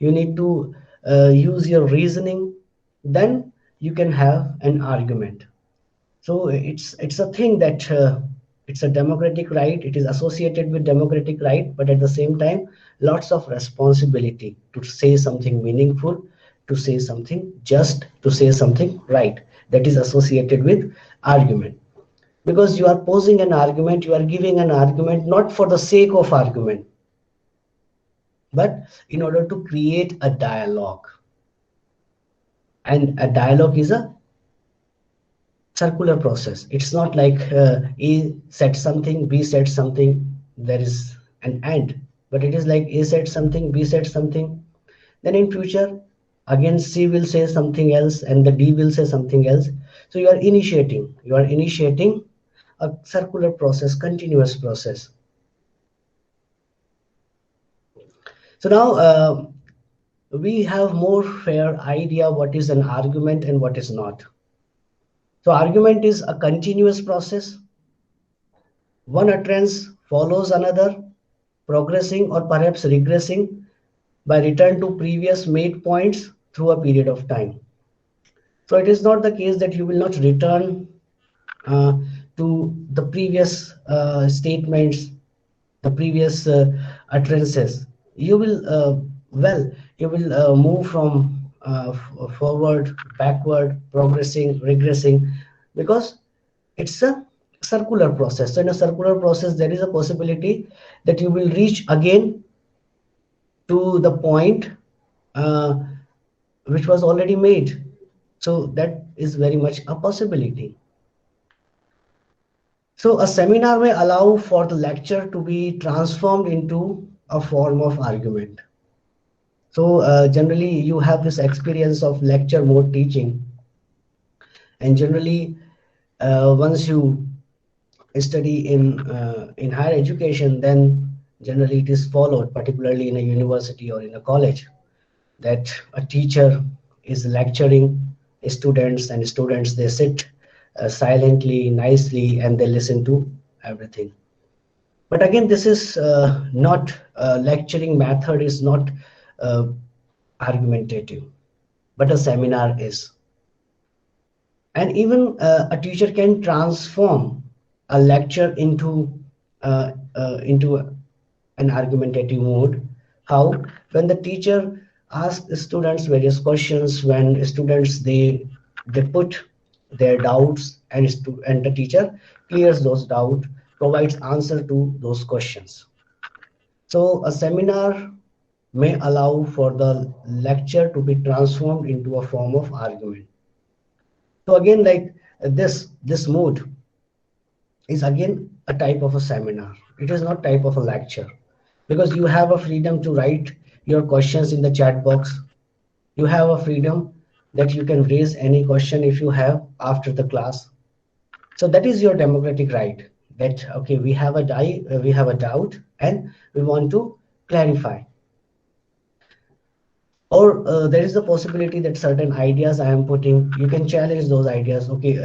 you need to use your reasoning, then you can have an argument. So it's a thing that it's a democratic right, it is associated with democratic right, but at the same time lots of responsibility to say something meaningful, to say something just, to say something right, that is associated with argument. Because you are posing an argument, you are giving an argument not for the sake of argument, but in order to create a dialogue. And a dialogue is a circular process. It's not like A said something, B said something, there is an and, but it is like A said something, B said something, then in future again C will say something else and the D will say something else. So you are initiating a circular process, continuous process. So now we have more fair idea what is an argument and what is not. So argument is a continuous process. One utterance follows another, progressing or perhaps regressing by return to previous made points through a period of time. So it is not the case that you will not return uh, to the previous statements, the previous utterances. You will, you will move from forward, backward, progressing, regressing, because it's a circular process. So in a circular process, there is a possibility that you will reach again to the point uh, which was already made. So that is very much a possibility. So a seminar may allow for the lecture to be transformed into a form of argument. So generally you have this experience of lecture mode teaching, and generally once you study in higher education, then generally it is followed, particularly in a university or in a college, that a teacher is lecturing students, and students, they sit silently, nicely, and they listen to everything. But again, this is not lecturing method is not uh, argumentative, but a seminar is. And even a teacher can transform a lecture into an argumentative mode. How? When the teacher asks students various questions, when students they put their doubts, and the teacher clears those doubts, provides answer to those questions. So a seminar may allow for the lecture to be transformed into a form of argument. So again, like this mode is again a type of a seminar. It is not type of a lecture, because you have a freedom to write your questions in the chat box. You have a freedom that you can raise any question if you have after the class. So that is your democratic right, that okay, we have a doubt and we want to clarify. Or there is a possibility that certain ideas I am putting, you can challenge those ideas. Okay,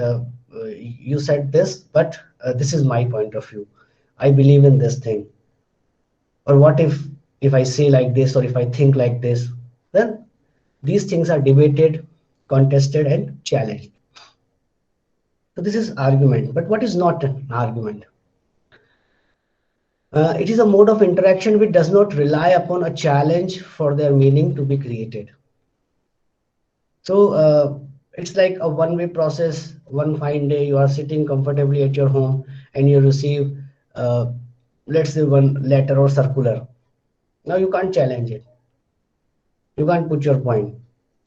you said this, but this is my point of view. I believe in this thing. Or what if I say like this, or if I think like this? Then these things are debated, contested, and challenged. So this is argument. But what is not an argument? It is a mode of interaction which does not rely upon a challenge for their meaning to be created. So it's like a one-way process. One fine day, you are sitting comfortably at your home and you receive, let's say, one letter or circular. Now you can't challenge it. You can't put your point.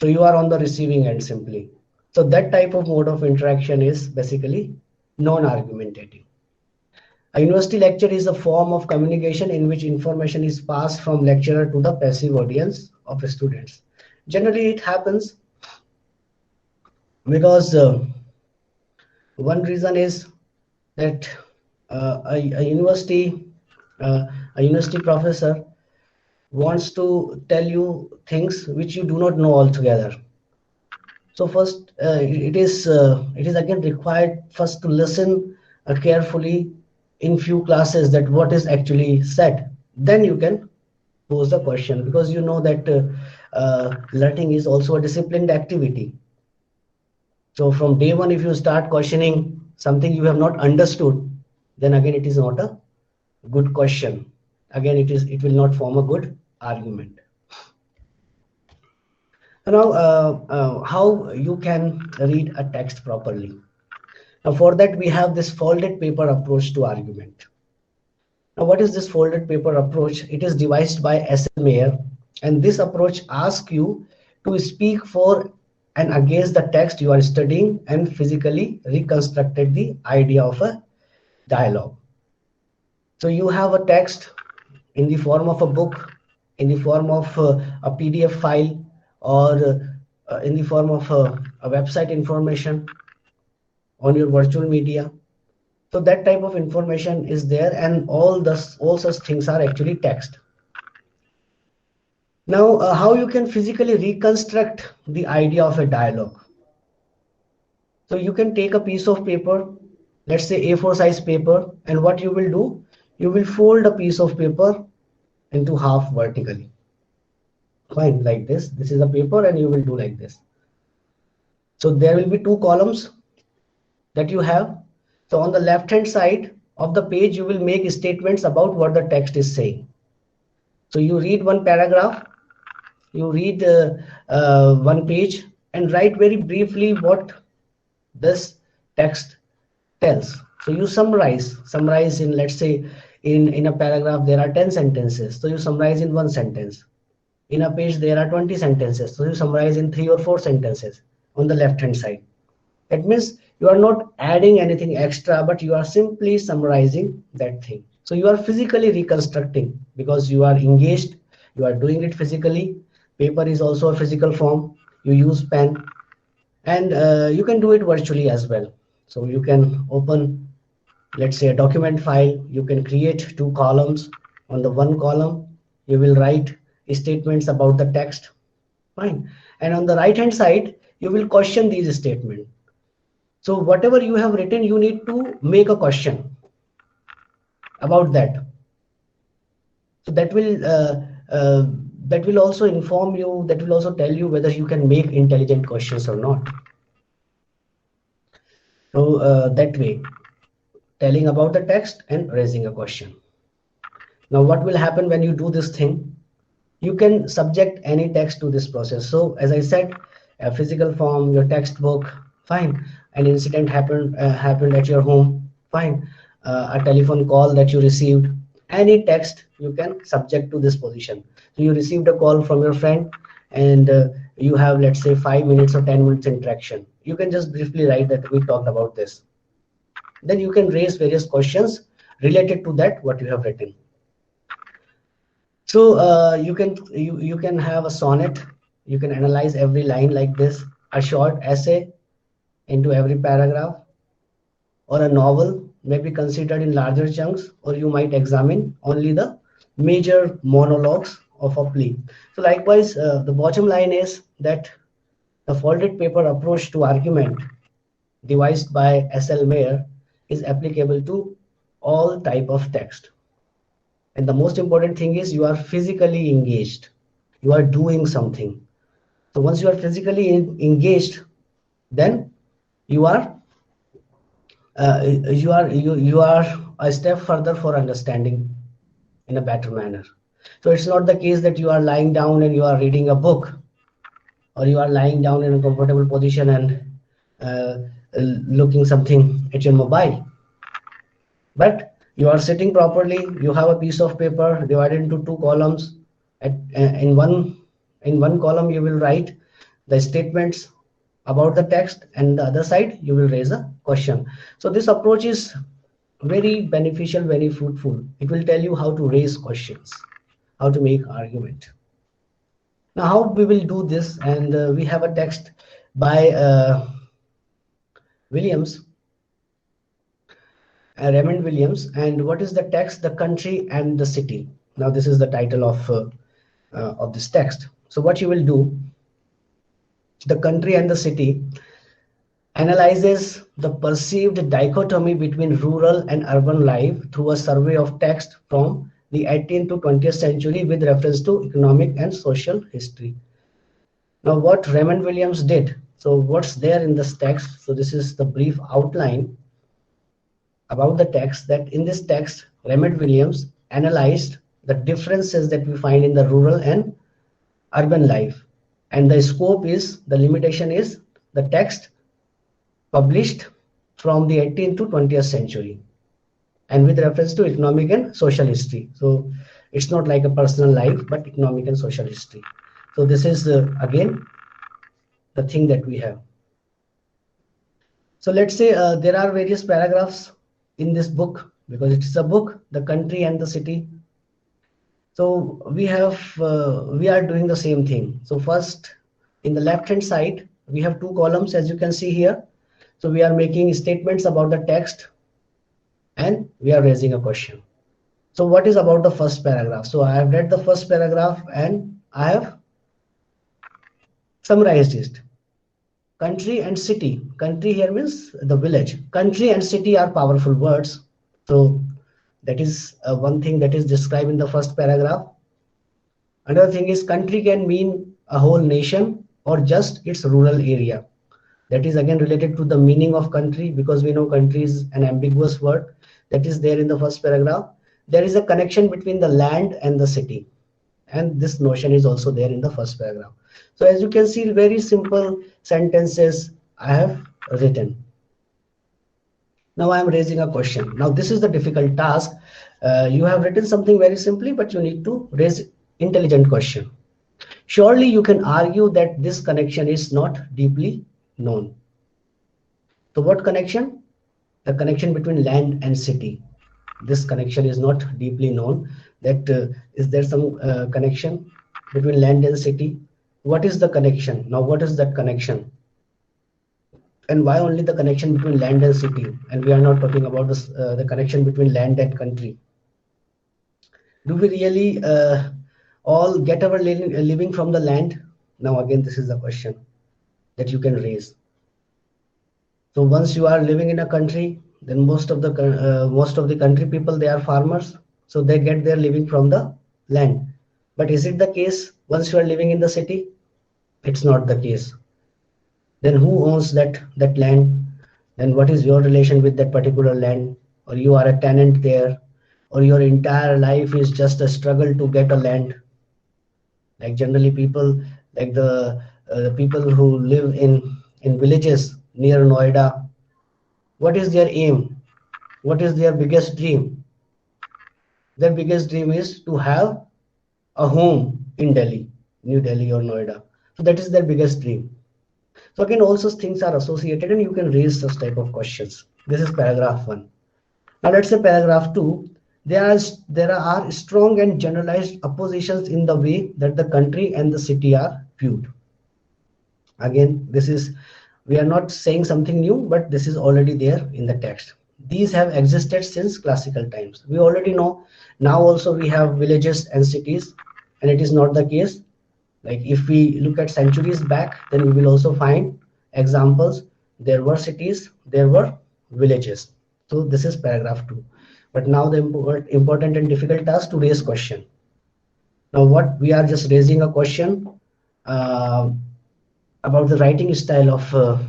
So you are on the receiving end simply. So that type of mode of interaction is basically non-argumentative. A university lecture is a form of communication in which information is passed from lecturer to the passive audience of students. Generally, it happens because one reason is that a university professor wants to tell you things which you do not know altogether. So first, it is again required first to listen carefully in few classes that what is actually said. Then you can pose the question, because you know that learning is also a disciplined activity. So from day one, if you start questioning something you have not understood, then again it is not a good question. Again, it will not form a good argument. Now, how you can read a text properly? Now, for that we have this folded paper approach to argument. Now, what is this folded paper approach? It is devised by S.L. Mayer, and this approach asks you to speak for and against the text you are studying and physically reconstructed the idea of a dialogue. So you have a text in the form of a book, in the form of a PDF file, or in the form of a website information on your virtual media. So that type of information is there, and all such things are actually text. Now, how you can physically reconstruct the idea of a dialogue? So you can take a piece of paper, let's say A4 size paper, and what you will do, you will fold a piece of paper into half vertically. Fine, like this. This is a paper, and you will do like this. So there will be two columns that you have. So on the left hand side of the page, you will make statements about what the text is saying. So you read one paragraph, you read one page, and write very briefly what this text tells. So you summarize in, let's say, in a paragraph there are 10 sentences, so you summarize in one sentence. In a page there are 20 sentences, so you summarize in 3 or 4 sentences on the left hand side. That means you are not adding anything extra, but you are simply summarizing that thing. So you are physically reconstructing, because you are engaged, you are doing it physically. Paper is also a physical form. You use pen, and you can do it virtually as well. So you can open, let's say, a document file. You can create 2 columns. On the one column, you will write statements about the text. Fine. And on the right hand side, you will question these statements. So whatever you have written, you need to make a question about that. So that will also inform you, that will also tell you whether you can make intelligent questions or not. So that way, telling about the text and raising a question. Now what will happen when you do this thing? You can subject any text to this process. So as I said, a physical form, your textbook, fine. An incident happened at your home, fine. A telephone call that you received, any text you can subject to this position. So you received a call from your friend, and you have, let's say, 5 minutes or 10 minutes interaction. You can just briefly write that we talked about this. Then you can raise various questions related to that what you have written. So you can have a sonnet. You can analyze every line like this, a short essay into every paragraph, or a novel may be considered in larger chunks, or you might examine only the major monologues of a play. So likewise, the bottom line is that the folded paper approach to argument devised by S.L. Mayer is applicable to all type of text. And the most important thing is you are physically engaged. You are doing something. So once you are physically engaged, then you are a step further for understanding in a better manner. So it's not the case that you are lying down and you are reading a book, or you are lying down in a comfortable position and looking something at your mobile. But you are sitting properly. You have a piece of paper divided into 2 columns. In one column you will write the statements about the text, and the other side you will raise a question. So this approach is very beneficial, very fruitful. It will tell you how to raise questions, how to make argument. Now how we will do this, and we have a text by Williams, Raymond Williams. And what is the text? The Country and the City. Now this is the title of this text. So what you will do, The Country and the City analyzes the perceived dichotomy between rural and urban life through a survey of text from the 18th to 20th century with reference to economic and social history. Now, what Raymond Williams did, so what's there in this text? So this is the brief outline about the text, that in this text, Raymond Williams analyzed the differences that we find in the rural and urban life. And the scope is, the limitation is the text published from the 18th to 20th century and with reference to economic and social history. So it's not like a personal life, but economic and social history. So this is again the thing that we have. So let's say there are various paragraphs in this book, because it's a book, the country and the city. So we are doing the same thing. So first, in the left hand side, we have two columns, as you can see here. So we are making statements about the text and we are raising a question. So what is about the first paragraph? So I have read the first paragraph and I have summarized it. Country and city. Country here means the village. Country and city are powerful words. So that is one thing that is described in the first paragraph. Another thing is, country can mean a whole nation or just its rural area. That is again related to the meaning of country, because we know country is an ambiguous word. That is there in the first paragraph. There is a connection between the land and the city, and this notion is also there in the first paragraph. So as you can see, very simple sentences I have written. Now I am raising a question. Now this is the difficult task. You have written something very simply, but you need to raise intelligent question. Surely you can argue that this connection is not deeply known. So what connection? The connection between land and city. This connection is not deeply known. That is there some connection between land and city? What is the connection? Now what is that connection? And why only the connection between land and city? And we are not talking about this, the connection between land and country. Do we really all get our living from the land? Now again, this is the question that you can raise. So once you are living in a country, then most of the country people, they are farmers, so they get their living from the land. But is it the case once you are living in the city? It's not the case. Then who owns that land? Then what is your relation with that particular land? Or you are a tenant there, or your entire life is just a struggle to get a land? Like generally people, like the people who live in villages near Noida, what is their aim? What is their biggest dream? Their biggest dream is to have a home in Delhi, New Delhi or Noida. So that is their biggest dream. So again, also things are associated and you can raise such type of questions. This is paragraph 1. Now let's say paragraph 2. There are strong and generalized oppositions in the way that the country and the city are viewed. Again, we are not saying something new, but this is already there in the text. These have existed since classical times. We already know. Now also we have villages and cities, and it is not the case. Like if we look at centuries back, then we will also find examples. There were cities, there were villages. So this is paragraph 2. But now the important and difficult task to raise question. Now what we are just raising a question about the writing style of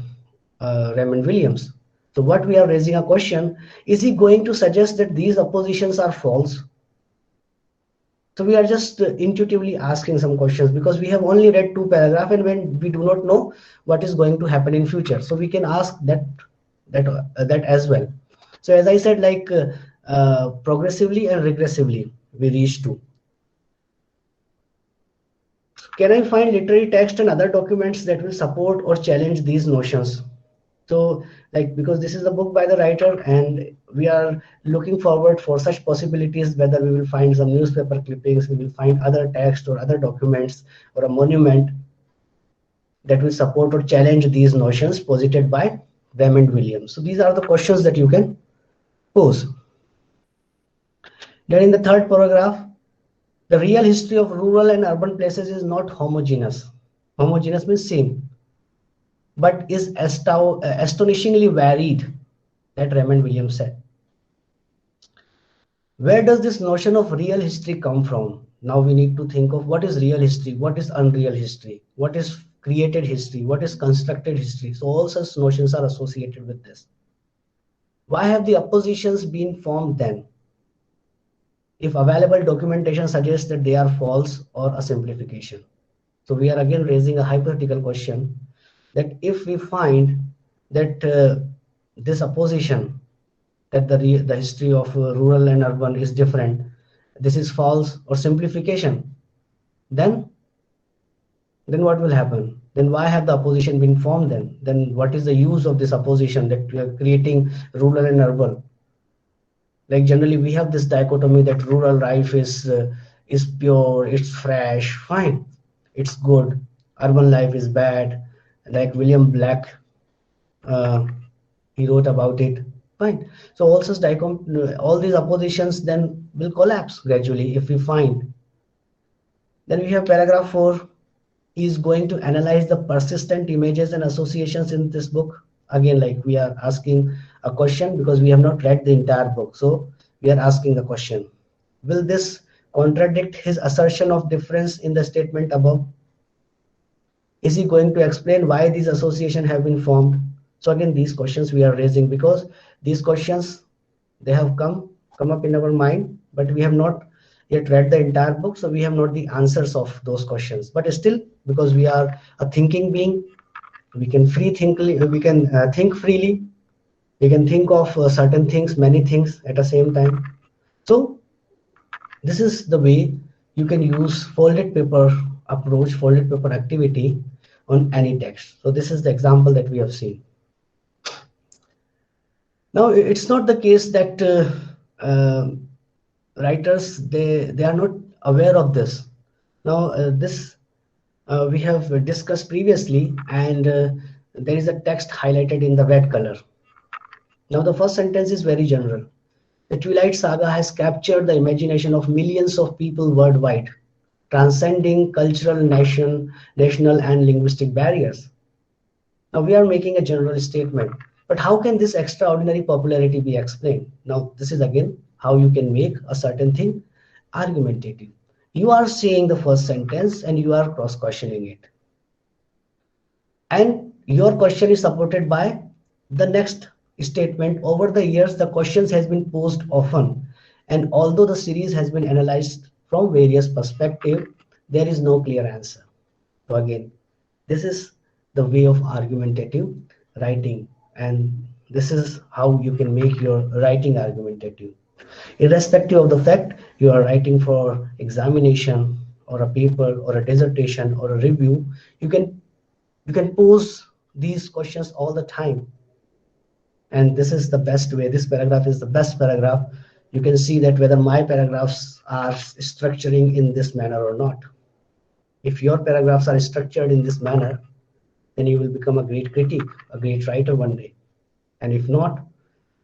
Raymond Williams. So what we are raising a question, is he going to suggest that these oppositions are false? So we are just intuitively asking some questions, because we have only read 2 paragraphs and when we do not know what is going to happen in future. So we can ask that as well. So as I said, like progressively and regressively we reach to. Can I find literary text and other documents that will support or challenge these notions? So like, because this is a book by the writer and we are looking forward for such possibilities, whether we will find some newspaper clippings, we will find other text or other documents or a monument that will support or challenge these notions posited by Raymond Williams. So these are the questions that you can pose. Then in the third paragraph, the real history of rural and urban places is not homogeneous. Homogeneous means same, but is astonishingly varied, that Raymond Williams said. Where does this notion of real history come from? Now we need to think of what is real history, what is unreal history, what is created history, what is constructed history. So all such notions are associated with this. Why have the oppositions been formed then, if available documentation suggests that they are false or a simplification? So we are again raising a hypothetical question, that if we find that this opposition, that the history of rural and urban is different, this is false or simplification, then what will happen? Then why have the opposition been formed then? Then what is the use of this opposition, that we are creating rural and urban? Like generally we have this dichotomy that rural life is pure, it's fresh, fine, it's good. Urban life is bad, like William Black, uh, he wrote about it, fine. So also all these oppositions then will collapse gradually if we find. Then we have paragraph 4, is going to analyze the persistent images and associations in this book. Again, like we are asking a question because we have not read the entire book, so we are asking the question, will this contradict his assertion of difference in the statement above? Is he going to explain why these associations have been formed? So again, these questions we are raising because these questions, they have come up in our mind, but we have not yet read the entire book, so we have not the answers of those questions. But still, because we are a thinking being, we can think freely, we can think of certain things, many things at the same time. So this is the way you can use folded paper approach, folded paper activity on any text. So this is the example that we have seen. Now it's not the case that writers, they are not aware of this. Now this we have discussed previously, and there is a text highlighted in the red color. Now the first sentence is very general. The Twilight Saga has captured the imagination of millions of people worldwide, transcending cultural, national and linguistic barriers. Now we are making a general statement, but how can this extraordinary popularity be explained? Now this is again how you can make a certain thing argumentative. You are saying the first sentence and you are cross questioning it, and your question is supported by the next statement. Over the years the questions has been posed often, and although the series has been analyzed from various perspectives, there is no clear answer. So again, this is the way of argumentative writing, and this is how you can make your writing argumentative. Irrespective of the fact you are writing for examination or a paper or a dissertation or a review, you can pose these questions all the time. And this is the best way. This paragraph is the best paragraph. You can see that whether my paragraphs are structuring in this manner or not. If your paragraphs are structured in this manner, then you will become a great critic, a great writer one day. And if not,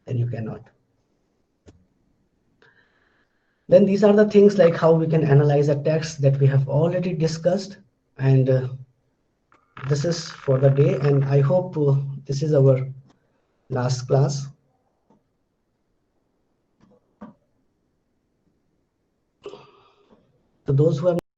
then you cannot. Then these are the things like how we can analyze a text that we have already discussed. And this is for the day. And I hope this is our last class. So those who have